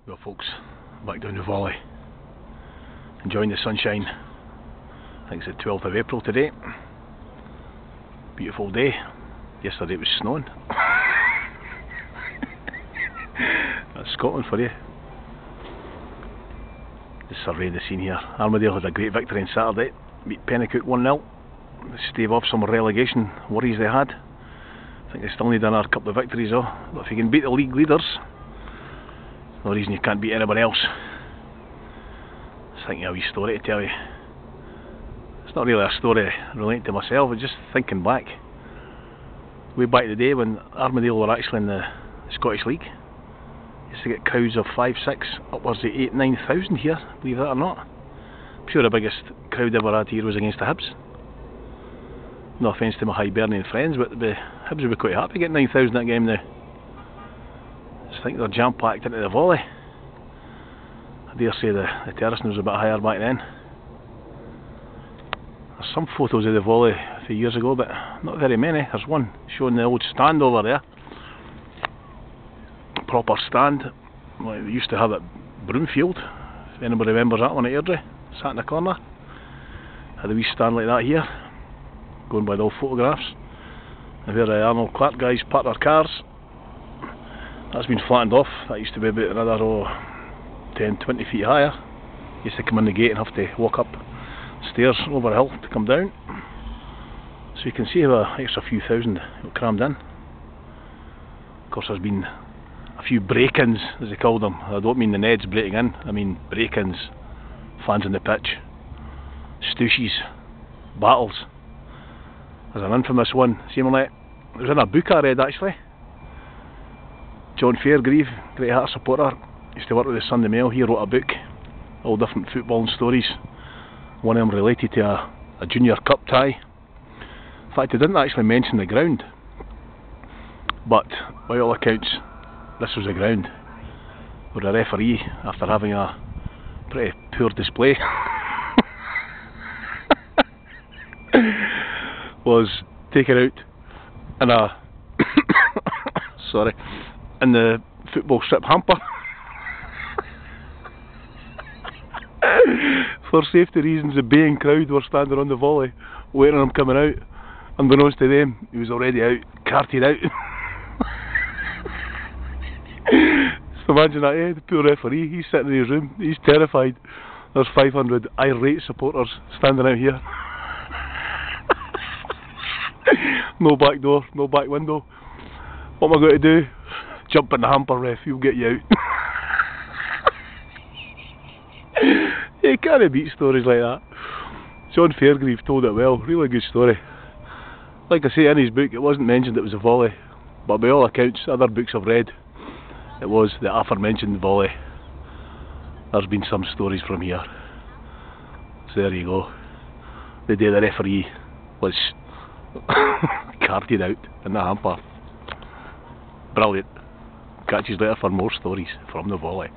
Well folks, back down the Volley, enjoying the sunshine. I think it's the 12th of April today. Beautiful day. Yesterday it was snowing. That's Scotland for you. Just surveying the scene here. Armadale had a great victory on Saturday, beat Pennicook 1-0. Stave off some relegation worries they had. I think they still need another couple of victories though. But if you can beat the league leaders, no reason you can't beat anybody else. Just thinking of a wee story to tell you. It's not really a story relating to myself, it's just thinking back. Way back in the day when Armadale were actually in the Scottish League. Used to get crowds of 5, 6, upwards of 8, 9,000 here, believe that or not. I'm sure the biggest crowd ever had here was against the Hibs. No offence to my Hibernian friends, but the Hibs would be quite happy getting 9,000 that game now. I think they're jam-packed into the Volley. I dare say the terracing was a bit higher back then. There's some photos of the Volley a few years ago, but not very many. There's one showing the old stand over there. Proper stand, like they used to have at Broomfield, if anybody remembers that one at Airdrie. Sat in the corner. Had a wee stand like that here, going by the old photographs. And where the Arnold Clark guys parked their cars. That's been flattened off. That used to be about another 10, 20 feet higher. Used to come in the gate and have to walk up stairs over a hill to come down. So you can see how an extra few thousand got crammed in. Of course there's been a few break-ins, as they call them. I don't mean the Neds breaking in, I mean break-ins. Fans on the pitch, stooshies, battles. There's an infamous one, seemingly. It was in a book I read actually. John Fairgrieve, Great Heart supporter, used to work with the Sunday Mail. He wrote a book, all different footballing stories. One of them related to a junior cup tie. In fact, he didn't actually mention the ground, but by all accounts, this was the ground where the referee, after having a pretty poor display, was taken out in a in the football strip hamper for safety reasons. The baying crowd were standing on the Volley waiting on him coming out. Unbeknownst to them, he was already out, carted out. So imagine that, the poor referee, he's sitting in his room, he's terrified. There's 500 irate supporters standing out here. No back door, no back window. What am I going to do? Jump in the hamper, ref, he'll get you out. You can't beat stories like that. John Fairgrieve told it well, really good story. Like I say, in his book it wasn't mentioned it was a Volley, but by all accounts, other books I've read, it was the aforementioned Volley. There's been some stories from here. So there you go. The day the referee was carted out in the hamper. Brilliant. Catch you later for more stories from the Volley.